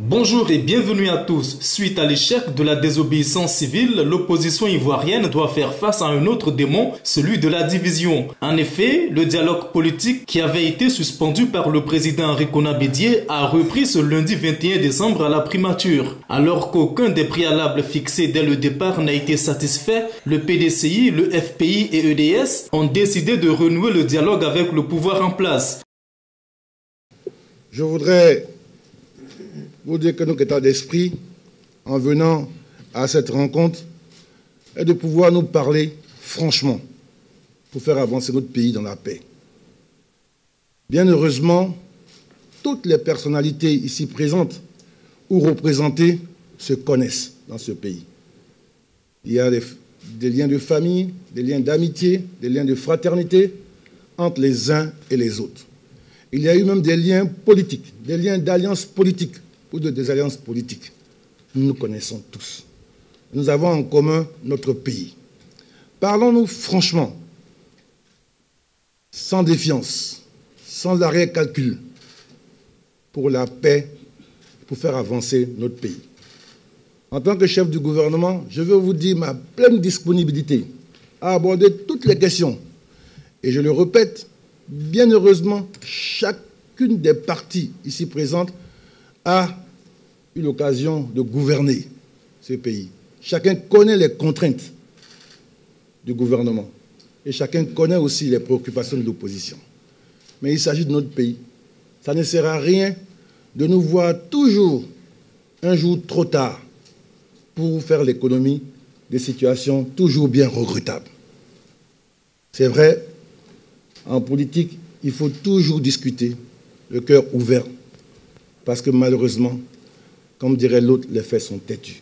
Bonjour et bienvenue à tous. Suite à l'échec de la désobéissance civile, l'opposition ivoirienne doit faire face à un autre démon, celui de la division. En effet, le dialogue politique qui avait été suspendu par le président Henri Konan Bédié a repris ce lundi 21 décembre à la primature. Alors qu'aucun des préalables fixés dès le départ n'a été satisfait, le PDCI, le FPI et EDS ont décidé de renouer le dialogue avec le pouvoir en place. Je voudrais vous dire que notre état d'esprit, en venant à cette rencontre, est de pouvoir nous parler franchement pour faire avancer notre pays dans la paix. Bien heureusement, toutes les personnalités ici présentes ou représentées se connaissent dans ce pays. Il y a des liens de famille, des liens d'amitié, des liens de fraternité entre les uns et les autres. Il y a eu même des liens politiques, des liens d'alliance politique ou de désalliance politique. Nous nous connaissons tous. Nous avons en commun notre pays. Parlons-nous franchement, sans défiance, sans arrière-calcul, pour la paix, pour faire avancer notre pays. En tant que chef du gouvernement, je veux vous dire ma pleine disponibilité à aborder toutes les questions. Et je le répète, bien heureusement, chacune des parties ici présentes a eu l'occasion de gouverner ce pays. Chacun connaît les contraintes du gouvernement et chacun connaît aussi les préoccupations de l'opposition. Mais il s'agit de notre pays. Ça ne sert à rien de nous voir toujours un jour trop tard pour faire l'économie des situations toujours bien regrettables. C'est vrai, en politique, il faut toujours discuter, le cœur ouvert, parce que malheureusement, comme dirait l'autre, les faits sont têtus.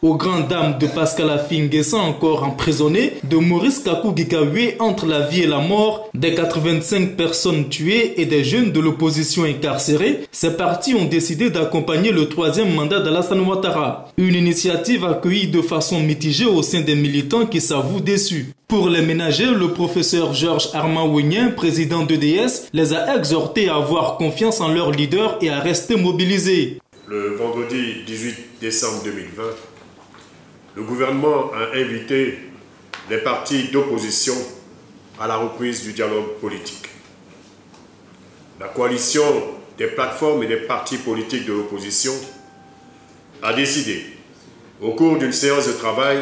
Aux grandes dames de Pascal Affi-N'Guessan encore emprisonné, de Maurice Kakou-Gikawe entre la vie et la mort, des 85 personnes tuées et des jeunes de l'opposition incarcérés, ces partis ont décidé d'accompagner le troisième mandat d'Alassane Ouattara. Une initiative accueillie de façon mitigée au sein des militants qui s'avouent déçus. Pour les ménagers, le professeur Georges Armand-Ouenien, président d'EDS, les a exhortés à avoir confiance en leur leader et à rester mobilisés. Le vendredi 18 décembre 2020, le gouvernement a invité les partis d'opposition à la reprise du dialogue politique. La coalition des plateformes et des partis politiques de l'opposition a décidé, au cours d'une séance de travail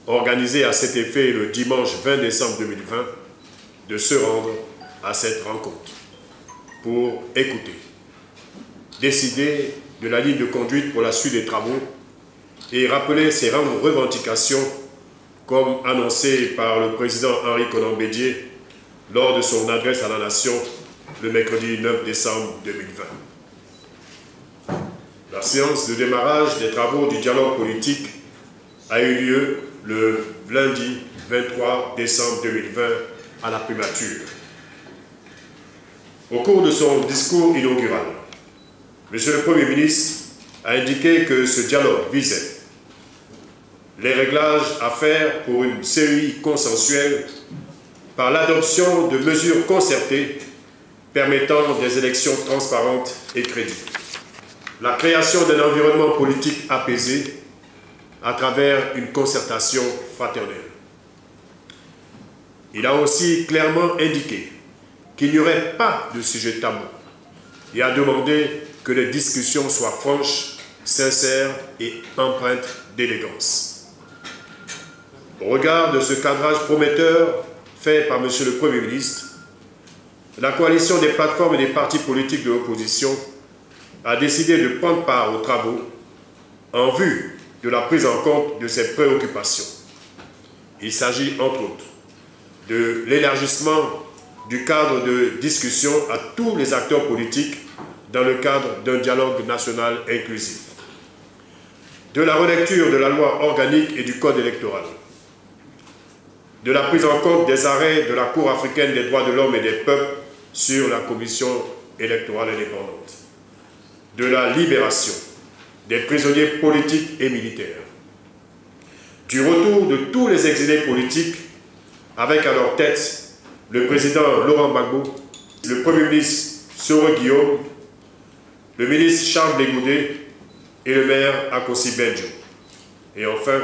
organisée à cet effet le dimanche 20 décembre 2020, de se rendre à cette rencontre pour écouter, décider de la ligne de conduite pour la suite des travaux et rappeler ses revendications comme annoncées par le président Henri Konan Bédié lors de son adresse à la nation le mercredi 9 décembre 2020. La séance de démarrage des travaux du dialogue politique a eu lieu le lundi 23 décembre 2020 à la primature. Au cours de son discours inaugural, Monsieur le Premier ministre a indiqué que ce dialogue visait les réglages à faire pour une CEI consensuelle par l'adoption de mesures concertées permettant des élections transparentes et crédibles, la création d'un environnement politique apaisé à travers une concertation fraternelle. Il a aussi clairement indiqué qu'il n'y aurait pas de sujet tabou et a demandé que les discussions soient franches, sincères et empreintes d'élégance. Au regard de ce cadrage prometteur fait par M. le Premier ministre, la coalition des plateformes et des partis politiques de l'opposition a décidé de prendre part aux travaux en vue de la prise en compte de ces préoccupations. Il s'agit entre autres de l'élargissement du cadre de discussion à tous les acteurs politiques dans le cadre d'un dialogue national inclusif, de la relecture de la loi organique et du code électoral, de la prise en compte des arrêts de la Cour africaine des droits de l'homme et des peuples sur la commission électorale indépendante, de la libération des prisonniers politiques et militaires, du retour de tous les exilés politiques avec à leur tête le président Laurent Gbagbo, le Premier ministre Soro Guillaume, le ministre Charles Blégoudet et le maire Akossi Benjo. Et enfin,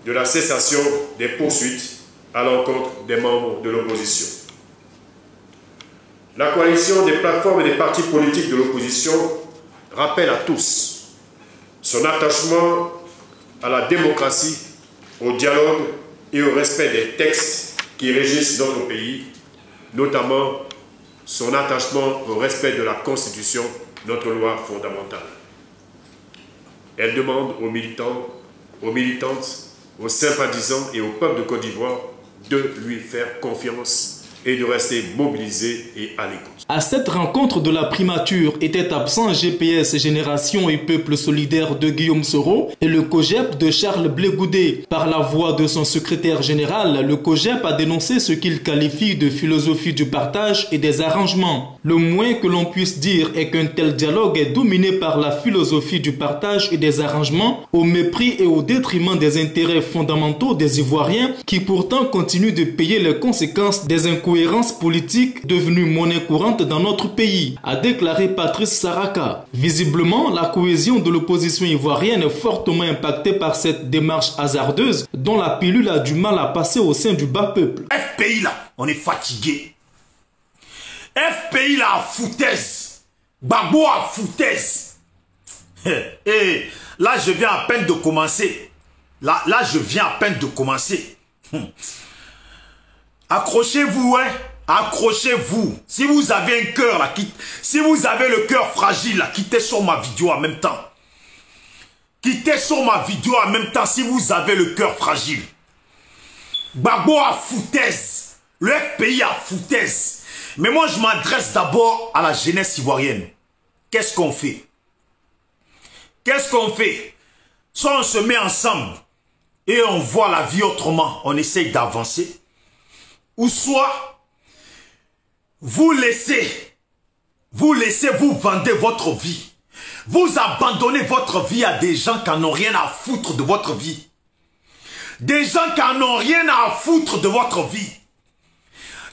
de la cessation des poursuites à l'encontre des membres de l'opposition. La coalition des plateformes et des partis politiques de l'opposition rappelle à tous son attachement à la démocratie, au dialogue et au respect des textes qui régissent notre pays, notamment son attachement au respect de la Constitution, notre loi fondamentale. Elle demande aux militants, aux militantes, aux sympathisants et au peuple de Côte d'Ivoire de lui faire confiance et de rester mobilisés et à l'écoute. À cette rencontre de la primature étaient absents GPS Génération et Peuple Solidaire de Guillaume Soro et le COGEP de Charles Blé-Goudé. Par la voix de son secrétaire général, le COGEP a dénoncé ce qu'il qualifie de philosophie du partage et des arrangements. Le moins que l'on puisse dire est qu'un tel dialogue est dominé par la philosophie du partage et des arrangements au mépris et au détriment des intérêts fondamentaux des Ivoiriens qui pourtant continuent de payer les conséquences des incohérences politiques devenues monnaie courante dans notre pays, a déclaré Patrice Saraka. Visiblement, la cohésion de l'opposition ivoirienne est fortement impactée par cette démarche hasardeuse dont la pilule a du mal à passer au sein du bas peuple. FPI là, on est fatigué. FPI là, à foutaise. Gbagbo à foutaise. Et là, je viens à peine de commencer. Là, je viens à peine de commencer. Accrochez-vous, hein. Accrochez-vous. Si vous avez un cœur là, si vous avez le cœur fragile là, quittez sur ma vidéo en même temps. Quittez sur ma vidéo en même temps si vous avez le cœur fragile. Gbagbo à foutaise. Le FPI à foutaise. Mais moi, je m'adresse d'abord à la jeunesse ivoirienne. Qu'est-ce qu'on fait? Qu'est-ce qu'on fait? Soit on se met ensemble et on voit la vie autrement, on essaye d'avancer. Ou soit vous laissez, vous vendez votre vie. Vous abandonnez votre vie à des gens qui n'ont rien à foutre de votre vie. Des gens qui n'ont rien à foutre de votre vie.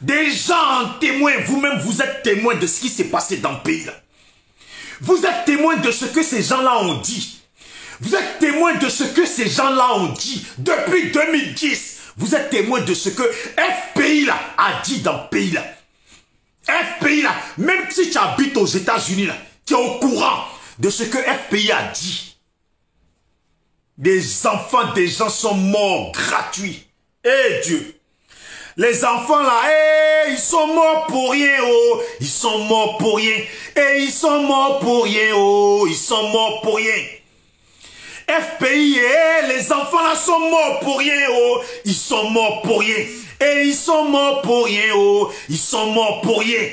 Des gens en témoin, vous-même vous êtes témoin de ce qui s'est passé dans le pays là. Vous êtes témoin de ce que ces gens-là ont dit. Vous êtes témoin de ce que ces gens-là ont dit depuis 2010. Vous êtes témoin de ce que FPI là a dit dans le pays là. FPI là, même si tu habites aux États-Unis là, tu es au courant de ce que FPI a dit. Des enfants des gens sont morts gratuits. Eh Dieu. Les enfants là, ils sont morts pour rien, oh. Ils sont morts pour rien. Et ils sont morts pour rien, oh. Ils sont morts pour rien. FPI, les enfants là sont morts pour rien, oh. Ils sont morts pour rien. Et ils sont morts pour rien, oh. Ils sont morts pour rien.